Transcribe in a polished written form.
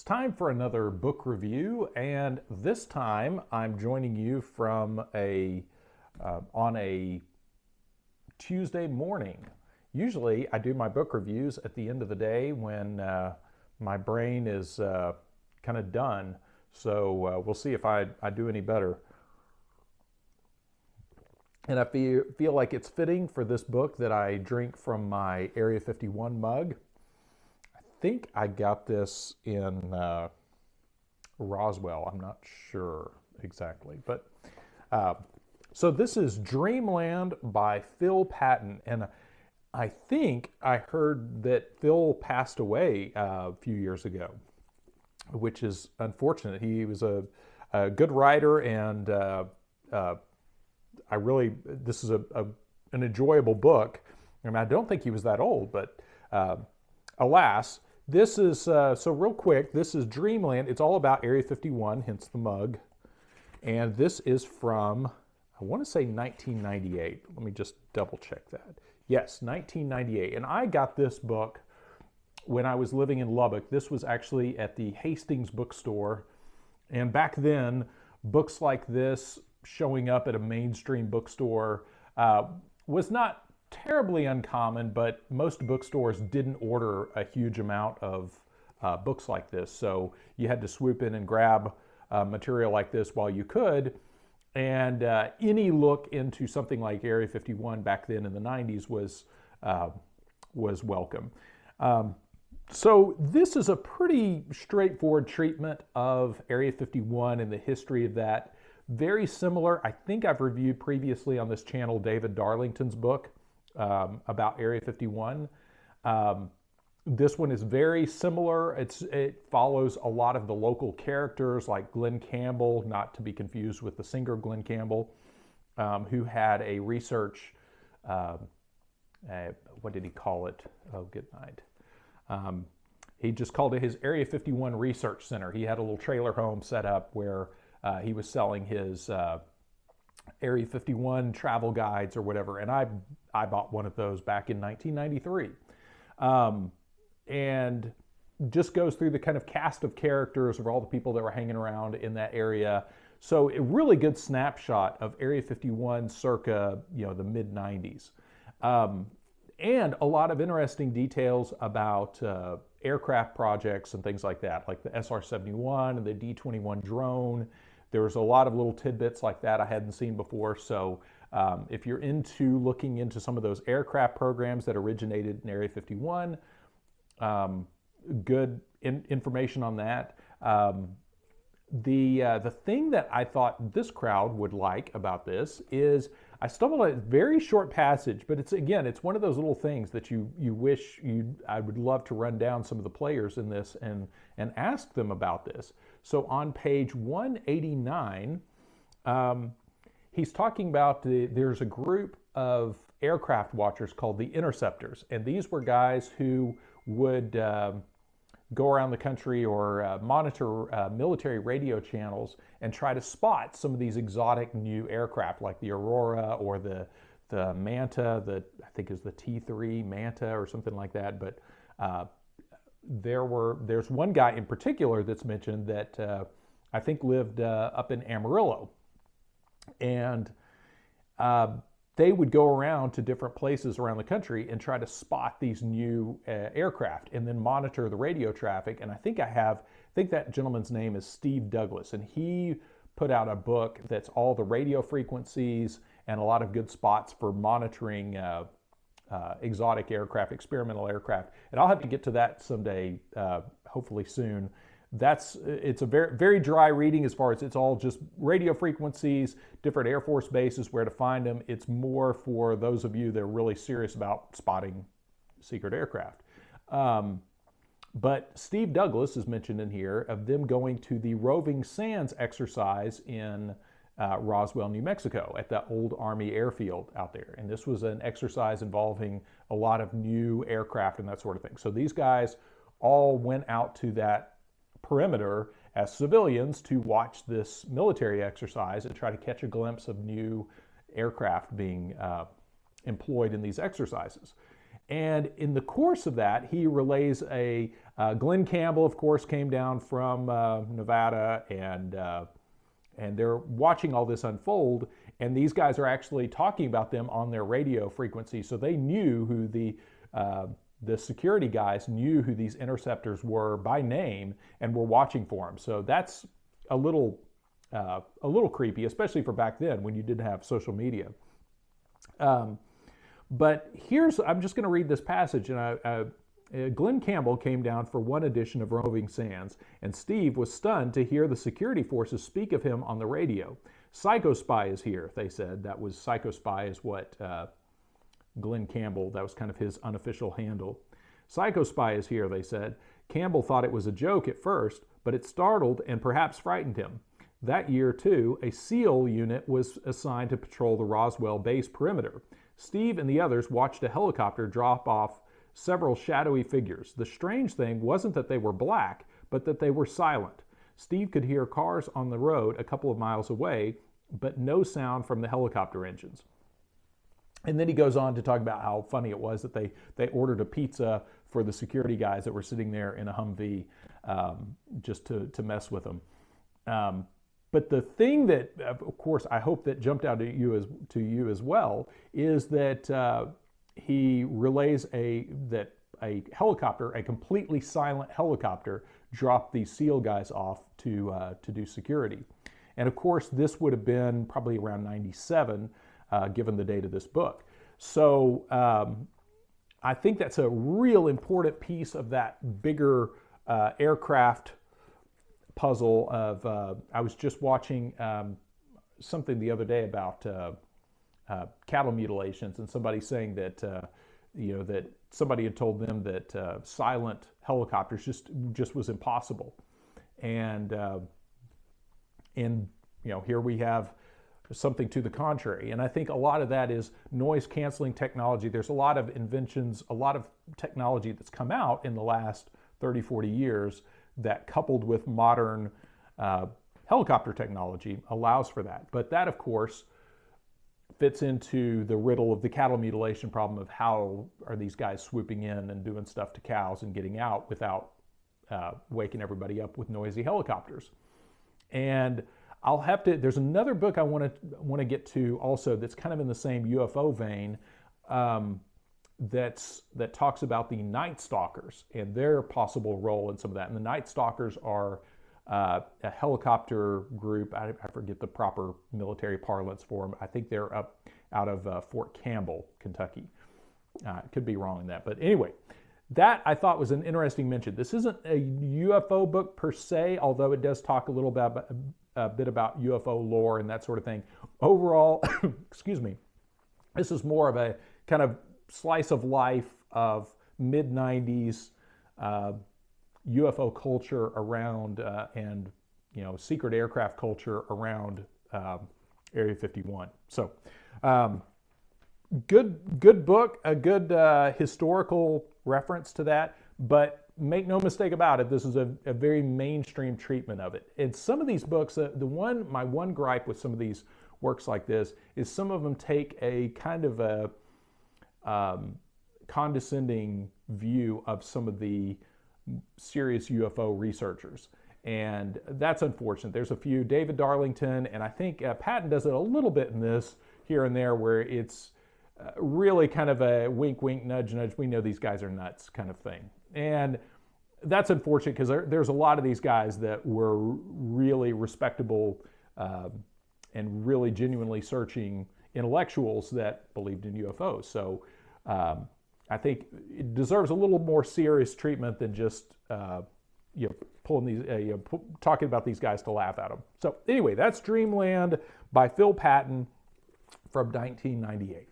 It's time for another book review, and this time I'm joining you from on a Tuesday morning. Usually I do my book reviews at the end of the day when my brain is kind of done, so we'll see if I do any better. And I feel like it's fitting for this book that I drink from my Area 51 mug. I think I got this in Roswell. I'm not sure exactly, but so this is Dreamland by Phil Patton, and I think I heard that Phil passed away a few years ago, which is unfortunate. He was a good writer, and this is an enjoyable book. I mean, I don't think he was that old, but alas. This is, so real quick, this is Dreamland. It's all about Area 51, hence the mug. And this is from, I want to say 1998. Let me just double check that. Yes, 1998. And I got this book when I was living in Lubbock. This was actually at the Hastings bookstore. And back then, books like this showing up at a mainstream bookstore was not terribly uncommon, but most bookstores didn't order a huge amount of books like this. So you had to swoop in and grab material like this while you could. And any look into something like Area 51 back then in the 90s was welcome. So this is a pretty straightforward treatment of Area 51 and the history of that. Very similar. I think I've reviewed previously on this channel David Darlington's book about Area 51. This one is very similar. It follows a lot of the local characters like Glenn Campbell, not to be confused with the singer Glenn Campbell, who had a research, what did he call it? Oh, good night. He just called it his Area 51 Research Center. He had a little trailer home set up where he was selling his Area 51 travel guides or whatever, and I bought one of those back in 1993. And just goes through the kind of cast of characters of all the people that were hanging around in that area. So a really good snapshot of Area 51 circa, the mid-90s. And a lot of interesting details about aircraft projects and things like that, like the SR-71 and the D-21 drone. There was a lot of little tidbits like that I hadn't seen before. So if you're into looking into some of those aircraft programs that originated in Area 51, good information on that. The thing that I thought this crowd would like about this is I stumbled on a very short passage, but it's one of those little things that you wish I would love to run down some of the players in this and ask them about this. So on page 189, he's talking about there's a group of aircraft watchers called the interceptors, and these were guys who would go around the country or monitor military radio channels and try to spot some of these exotic new aircraft like the Aurora or the Manta, I think is the T3 Manta or something like that. But there's one guy in particular that's mentioned that I think lived up in Amarillo, and they would go around to different places around the country and try to spot these new aircraft and then monitor the radio traffic. And I think that gentleman's name is Steve Douglas, and he put out a book that's all the radio frequencies and a lot of good spots for monitoring exotic aircraft, experimental aircraft. And I'll have to get to that someday, hopefully soon. It's a very, very dry reading as far as it's all just radio frequencies, different Air Force bases, where to find them. It's more for those of you that are really serious about spotting secret aircraft. But Steve Douglas is mentioned in here of them going to the Roving Sands exercise in Roswell, New Mexico, at the old Army airfield out there. And this was an exercise involving a lot of new aircraft and that sort of thing. So these guys all went out to that perimeter as civilians to watch this military exercise and try to catch a glimpse of new aircraft being employed in these exercises. And in the course of that, he relays Glenn Campbell, of course, came down from Nevada, and they're watching all this unfold. And these guys are actually talking about them on their radio frequency, so they knew who the security guys knew who these interceptors were by name and were watching for them. So that's a little creepy, especially for back then when you didn't have social media. But I'm just going to read this passage. And Glenn Campbell came down for one edition of Roving Sands, and Steve was stunned to hear the security forces speak of him on the radio. Psycho Spy is here, they said. That was Psycho Spy is what Glenn Campbell, that was kind of his unofficial handle. Psycho Spy is here, they said. Campbell thought it was a joke at first, but it startled and perhaps frightened him. That year, too, a SEAL unit was assigned to patrol the Roswell base perimeter. Steve and the others watched a helicopter drop off several shadowy figures. The strange thing wasn't that they were black, but that they were silent. Steve could hear cars on the road a couple of miles away, but no sound from the helicopter engines. And then he goes on to talk about how funny it was that they ordered a pizza for the security guys that were sitting there in a Humvee just to mess with them. But the thing that, of course, I hope that jumped out to you as well is that he relays that a helicopter, a completely silent helicopter, dropped these SEAL guys off to do security. And of course, this would have been probably around 97, given the date of this book. So I think that's a real important piece of that bigger aircraft puzzle of, I was just watching something the other day about cattle mutilations, and somebody saying that, that somebody had told them that silent helicopters just was impossible. And here we have something to the contrary. And I think a lot of that is noise canceling technology. There's a lot of inventions, a lot of technology that's come out in the last 30, 40 years that, coupled with modern helicopter technology, allows for that. But that, of course, fits into the riddle of the cattle mutilation problem of how are these guys swooping in and doing stuff to cows and getting out without waking everybody up with noisy helicopters. And there's another book I want to get to also that's kind of in the same UFO vein, that talks about the Night Stalkers and their possible role in some of that. And the Night Stalkers are a helicopter group. I forget the proper military parlance for them. I think they're up out of Fort Campbell, Kentucky. Could be wrong in that. But anyway, that I thought was an interesting mention. This isn't a UFO book per se, although it does talk a little bit about UFO lore and that sort of thing. Overall, excuse me, this is more of a kind of slice of life of mid-90s UFO culture around and secret aircraft culture around Area 51. So good book, a good historical reference to that, but make no mistake about it, this is a very mainstream treatment of it. And some of these books, my one gripe with some of these works like this is some of them take a kind of a condescending view of some of the serious UFO researchers. And that's unfortunate. There's a few, David Darlington, and I think Patton does it a little bit in this here and there, where it's really kind of a wink, wink, nudge, nudge. We know these guys are nuts kind of thing. And that's unfortunate because there's a lot of these guys that were really respectable and really genuinely searching intellectuals that believed in UFOs. So I think it deserves a little more serious treatment than just pulling these, talking about these guys to laugh at them. So anyway, that's Dreamland by Phil Patton from 1998.